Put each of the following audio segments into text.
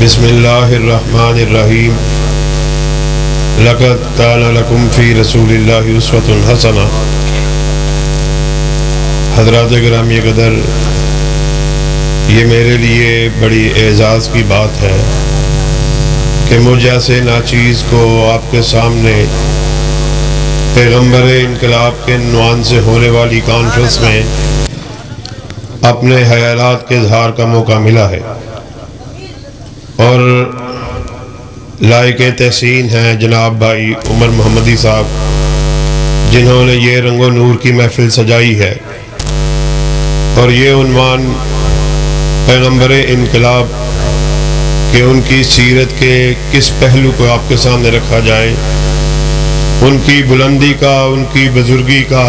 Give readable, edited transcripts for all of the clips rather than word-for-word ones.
بسم اللہ الرحمن الرحیم لقد کان لکم فی رسول اللہ اسوۃ حسنہ۔ حضرات گرامی قدر، یہ میرے لیے بڑی اعزاز کی بات ہے کہ مجھ جیسے ناچیز کو آپ کے سامنے پیغمبر انقلاب کے عنوان سے ہونے والی کانفرنس میں اپنے خیالات کے اظہار کا موقع ملا ہے، اور لائق تحسین ہیں جناب بھائی عمر محمدی صاحب، جنہوں نے یہ رنگ و نور کی محفل سجائی ہے، اور یہ عنوان پیغمبر انقلاب کہ ان کی سیرت کے کس پہلو کو آپ کے سامنے رکھا جائے، ان کی بلندی کا، ان کی بزرگی کا،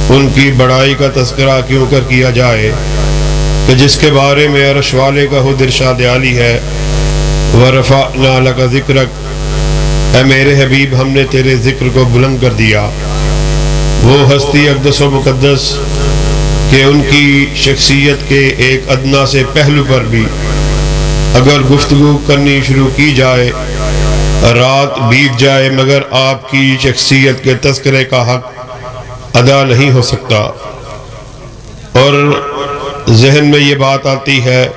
ان کی بڑائی کا تذکرہ کیوں کر کیا جائے کہ جس کے بارے میں عرش والے کا خود ارشاد عالی ہے، وَرَفَعْنَا لَكَ ذِكْرَكَ، اے میرے حبیب ہم نے تیرے ذکر کو بلند کر دیا۔ وہ ہستی اقدس و مقدس کہ ان کی شخصیت کے ایک ادنا سے پہلو پر بھی اگر گفتگو کرنی شروع کی جائے، رات بیت جائے، مگر آپ کی شخصیت کے تذکرے کا حق ادا نہیں ہو سکتا۔ اور ذہن میں یہ بات آتی ہے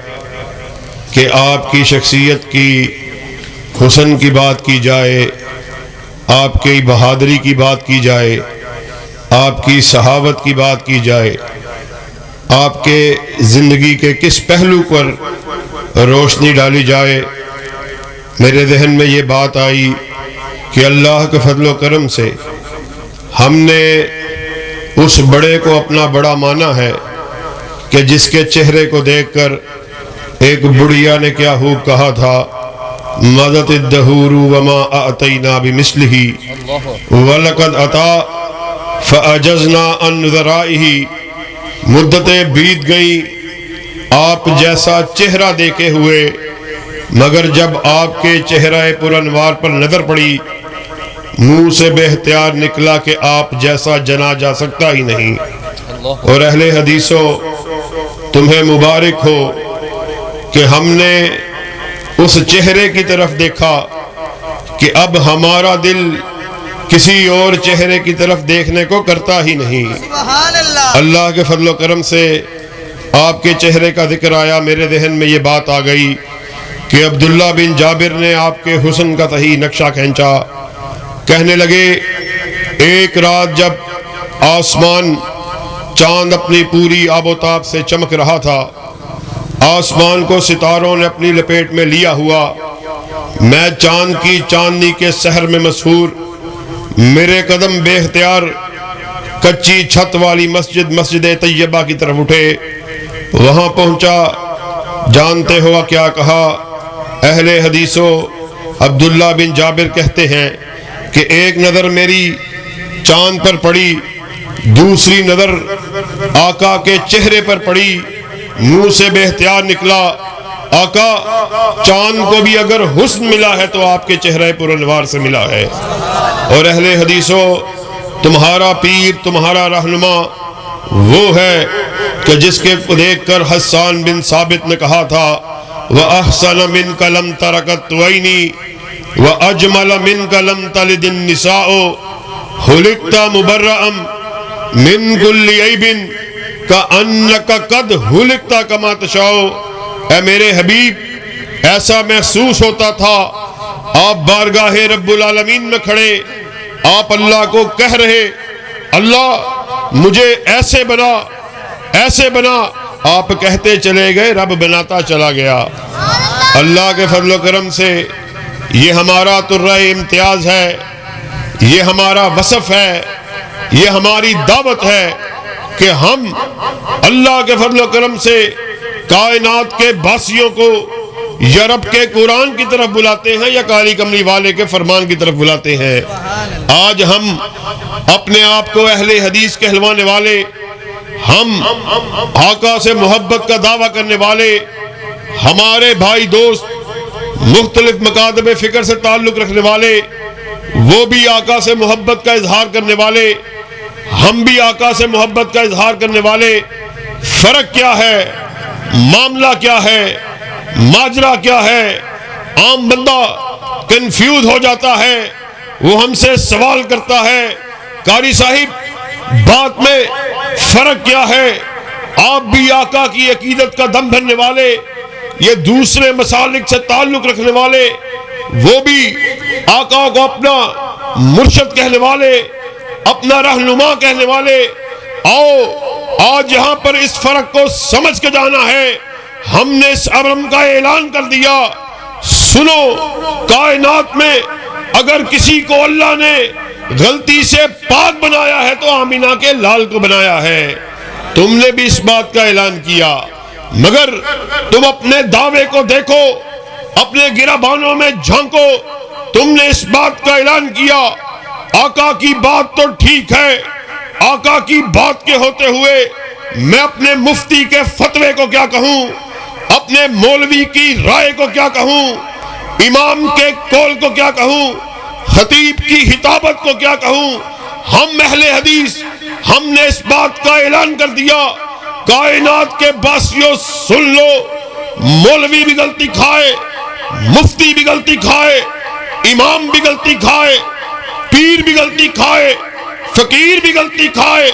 کہ آپ کی شخصیت کی حسن کی بات کی جائے، آپ کی بہادری کی بات کی جائے، آپ کی صحابت کی بات کی جائے، آپ کے زندگی کے کس پہلو پر روشنی ڈالی جائے، میرے ذہن میں یہ بات آئی کہ اللہ کے فضل و کرم سے ہم نے اس بڑے کو اپنا بڑا مانا ہے کہ جس کے چہرے کو دیکھ کر ایک بڑھیا نے کیا خوب کہا تھا، مَضَتِ الدَّهُورُ وَمَا أَعْتَيْنَا بِمِثْلِهِ وَلَقَدْ أَتَا فَأَجَزْنَا عَنْ نُظَرَائِهِ، مدتیں بیت گئیں آپ جیسا چہرہ دیکھے ہوئے، مگر جب آپ کے چہرہ پر انوار پر نظر پڑی، منہ سے بے اختیار نکلا کہ آپ جیسا جنا جا سکتا ہی نہیں۔ اور اہل حدیثوں، تمہیں مبارک ہو کہ ہم نے اس چہرے کی طرف دیکھا کہ اب ہمارا دل کسی اور چہرے کی طرف دیکھنے کو کرتا ہی نہیں۔ اللہ کے فضل و کرم سے آپ کے چہرے کا ذکر آیا، میرے ذہن میں یہ بات آ گئی کہ عبداللہ بن جابر نے آپ کے حسن کا صحیح نقشہ کھینچا، کہنے لگے ایک رات جب آسمان چاند اپنی پوری آب و تاب سے چمک رہا تھا، آسمان کو ستاروں نے اپنی لپیٹ میں لیا ہوا، میں چاند کی چاندنی کے سحر میں مسحور، میرے قدم بے اختیار کچی چھت والی مسجد طیبہ کی طرف اٹھے، وہاں پہنچا، جانتے ہوا کیا کہا؟ اہل حدیثوں، عبداللہ بن جابر کہتے ہیں کہ ایک نظر میری چاند پر پڑی، دوسری نظر آقا کے چہرے پر پڑی، منہ سے بے اختیار نکلا، آقا چاند کو بھی اگر حسن ملا ہے تو آپ کے چہرے پر انوار سے ملا ہے۔ اور اہل حدیثوں، تمہارا پیر، تمہارا رہنما وہ ہے کہ جس کے دیکھ کر حسان بن ثابت نے کہا تھا، وَأَحْسَنَ مِنْكَ لَمْ تَرَكَتْ عَيْنِي وَأَجْمَلَ مِنْكَ لَمْ تَلِدِ النِّسَاءُ خُلِقْتَ مُبَرَّأً مِنْ كُلِّ عَيْبٍ كَأَنَّكَ قَدْ خُلِقْتَ كَمَا تَشَاءُ۔ اے میرے حبیب، ایسا محسوس ہوتا تھا آپ بارگاہ رب العالمین میں کھڑے، آپ اللہ کو کہہ رہے، اللہ مجھے ایسے بنا، ایسے بنا، آپ کہتے چلے گئے، رب بناتا چلا گیا۔ اللہ کے فضل و کرم سے یہ ہمارا ترہ امتیاز ہے، یہ ہمارا وصف ہے، یہ ہماری دعوت ہے کہ ہم اللہ کے فضل و کرم سے کائنات کے باسیوں کو یا رب کے قرآن کی طرف بلاتے ہیں یا کالی کملی والے کے فرمان کی طرف بلاتے ہیں۔ آج ہم اپنے آپ کو اہل حدیث کہلوانے والے، ہم آقا سے محبت کا دعویٰ کرنے والے، ہمارے بھائی دوست مختلف مکاتب فکر سے تعلق رکھنے والے، وہ بھی آقا سے محبت کا اظہار کرنے والے، ہم بھی آقا سے محبت کا اظہار کرنے والے، فرق کیا ہے؟ معاملہ کیا ہے؟ ماجرا کیا ہے؟ عام بندہ کنفیوز ہو جاتا ہے، وہ ہم سے سوال کرتا ہے قاری صاحب بات میں فرق کیا ہے؟ آپ بھی آقا کی عقیدت کا دم بھرنے والے، یہ دوسرے مسالک سے تعلق رکھنے والے، وہ بھی آقا کو اپنا مرشد کہنے والے، اپنا رہنما کہنے والے۔ آؤ آج یہاں پر اس فرق کو سمجھ کے جانا ہے۔ ہم نے اس امر کا اعلان کر دیا، سنو، کائنات میں اگر کسی کو اللہ نے غلطی سے پاک بنایا ہے تو آمینہ کے لال کو بنایا ہے۔ تم نے بھی اس بات کا اعلان کیا، مگر تم اپنے دعوے کو دیکھو، اپنے گربانوں میں جھانکو۔ تم نے اس بات کا اعلان کیا آقا کی بات تو ٹھیک ہے، آقا کی بات کے ہوتے ہوئے میں اپنے مفتی کے فتوے کو کیا کہوں، اپنے مولوی کی رائے کو کیا کہوں، امام کے قول کو کیا کہوں، خطیب کی خطابت کو کیا کہوں۔ ہم اہل حدیث، ہم نے اس بات کا اعلان کر دیا، کائنات کے باسیوں سن لو، مولوی بھی غلطی کھائے، مفتی بھی غلطی کھائے، امام بھی غلطی کھائے، پیر بھی غلطی کھائے، فقیر بھی غلطی کھائے،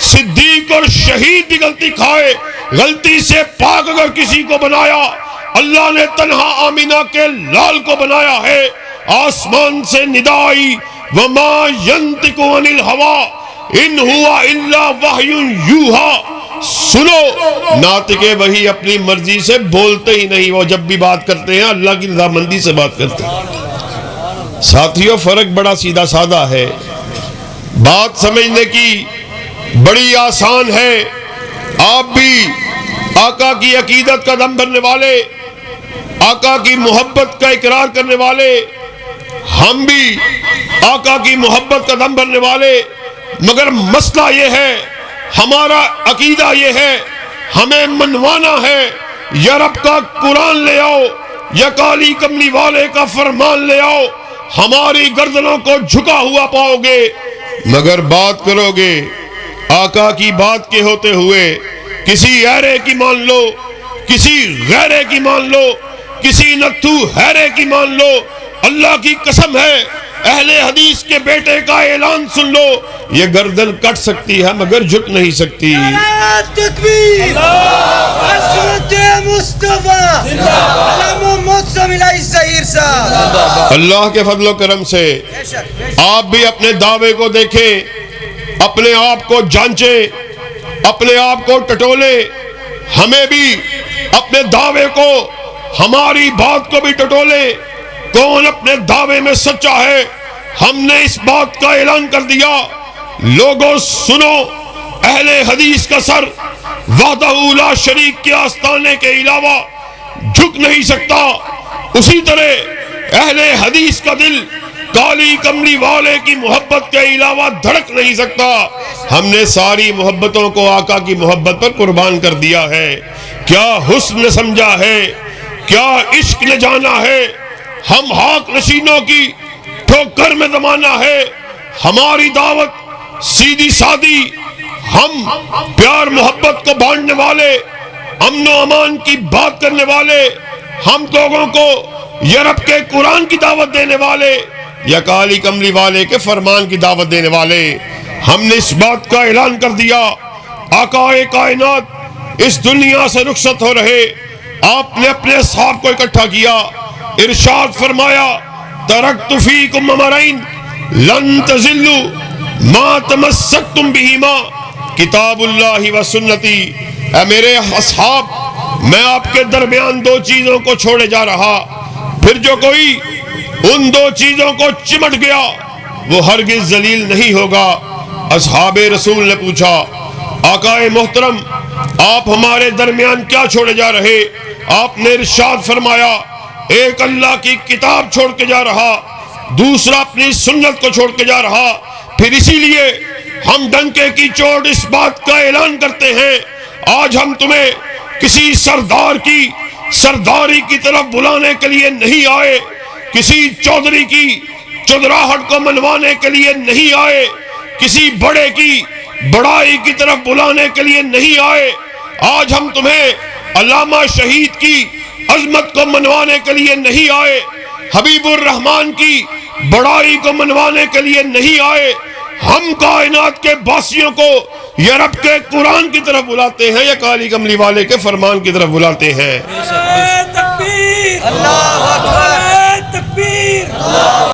صدیق اور شہید بھی غلطی کھائے۔ غلطی سے پاک اگر کسی کو بنایا، اللہ نے تنہا آمینہ کے لال کو بنایا ہے۔ آسمان سے ندا آئی، وما ینطق عن الہوی ان ہوا الا وحی یوحی۔ سنو، ناطق وحی اپنی مرضی سے بولتے ہی نہیں، وہ جب بھی بات کرتے ہیں اللہ کی رضامندی سے بات کرتے ہیں۔ ساتھیوں، فرق بڑا سیدھا سادہ ہے، بات سمجھنے کی بڑی آسان ہے۔ آپ بھی آقا کی عقیدت کا دم بھرنے والے، آقا کی محبت کا اقرار کرنے والے، ہم بھی آقا کی محبت کا دم بھرنے والے، مگر مسئلہ یہ ہے، ہمارا عقیدہ یہ ہے، ہمیں منوانا ہے، یا رب کا قرآن لے آؤ یا کالی کملی والے کا فرمان لے آؤ، ہماری گردنوں کو جھکا ہوا پاؤ گے۔ مگر بات کرو گے آقا کی بات کے ہوتے ہوئے کسی غیرے کی مان لو، کسی غیرے کی مان لو، کسی نتھو حیرے کی مان لو، اللہ کی قسم ہے اہل حدیث کے بیٹے کا اعلان سن لو، یہ گردن کٹ سکتی ہے مگر جھک نہیں سکتی۔ تکبیر، عظمت مصطفیٰ، محمد صلی اللہ علیہ وسلم۔ اللہ کے فضل و کرم سے آپ بھی اپنے دعوے کو دیکھیں، اپنے آپ کو جانچیں، اپنے آپ کو ٹٹولیں، ہمیں بھی اپنے دعوے کو، ہماری بات کو بھی ٹٹولیں، کون اپنے دعوے میں سچا ہے۔ ہم نے اس بات کا اعلان کر دیا، لوگوں سنو، اہل حدیث کا سر وحدہ لا شریک کے آستانے کے علاوہ جھک نہیں سکتا، اسی طرح اہل حدیث کا دل کالی کملی والے کی محبت کے علاوہ دھڑک نہیں سکتا۔ ہم نے ساری محبتوں کو آقا کی محبت پر قربان کر دیا ہے۔ کیا حسن سمجھا ہے، کیا عشق نے جانا ہے، ہم حق نشینوں کی ٹھوکر میں زمانہ ہے، ہماری دعوت سیدھی سادی، ہم پیار محبت کو بانٹنے والے، امن و امان کی بات کرنے والے، ہم لوگوں کو یورپ کے قرآن کی دعوت دینے والے یا کالی کملی والے کے فرمان کی دعوت دینے والے۔ ہم نے اس بات کا اعلان کر دیا، آقا کائنات اس دنیا سے رخصت ہو رہے، آپ نے اپنے اصحاب کو اکٹھا کیا، ارشاد فرمایا ترکت فیکم امرین لن تضلوا ما تمسکتم بہما کتاب اللہ و سنتی۔ اے میرے اصحاب، میں آپ کے درمیان دو چیزوں کو چھوڑے جا رہا، پھر جو کوئی ان دو چیزوں کو چمٹ گیا وہ ہرگز ذلیل نہیں ہوگا۔ اصحاب رسول نے پوچھا آقا محترم آپ ہمارے درمیان کیا چھوڑے جا رہے؟ آپ نے ارشاد فرمایا ایک اللہ کی کتاب چھوڑ کے جا رہا، دوسرا اپنی سنت کو چھوڑ کے جا رہا۔ پھر اسی لیے ہم ڈنکے کی چوٹ اس بات کا اعلان کرتے ہیں، آج ہم تمہیں کسی سردار کی سرداری کی طرف بلانے کے لیے نہیں آئے، کسی چودھری کی چودراہٹ کو منوانے کے لیے نہیں آئے، کسی بڑے کی بڑائی کی طرف بلانے کے لیے نہیں آئے۔ آج ہم تمہیں علامہ شہید کی عظمت کو منوانے کے لیے نہیں آئے، حبیب الرحمان کی بڑائی کو منوانے کے لیے نہیں آئے، ہم کائنات کے باسیوں کو یا رب کے قرآن کی طرف بلاتے ہیں یا کالی کملی والے کے فرمان کی طرف بلاتے ہیں۔ تکبیر، اللہ اکبر، تکبیر۔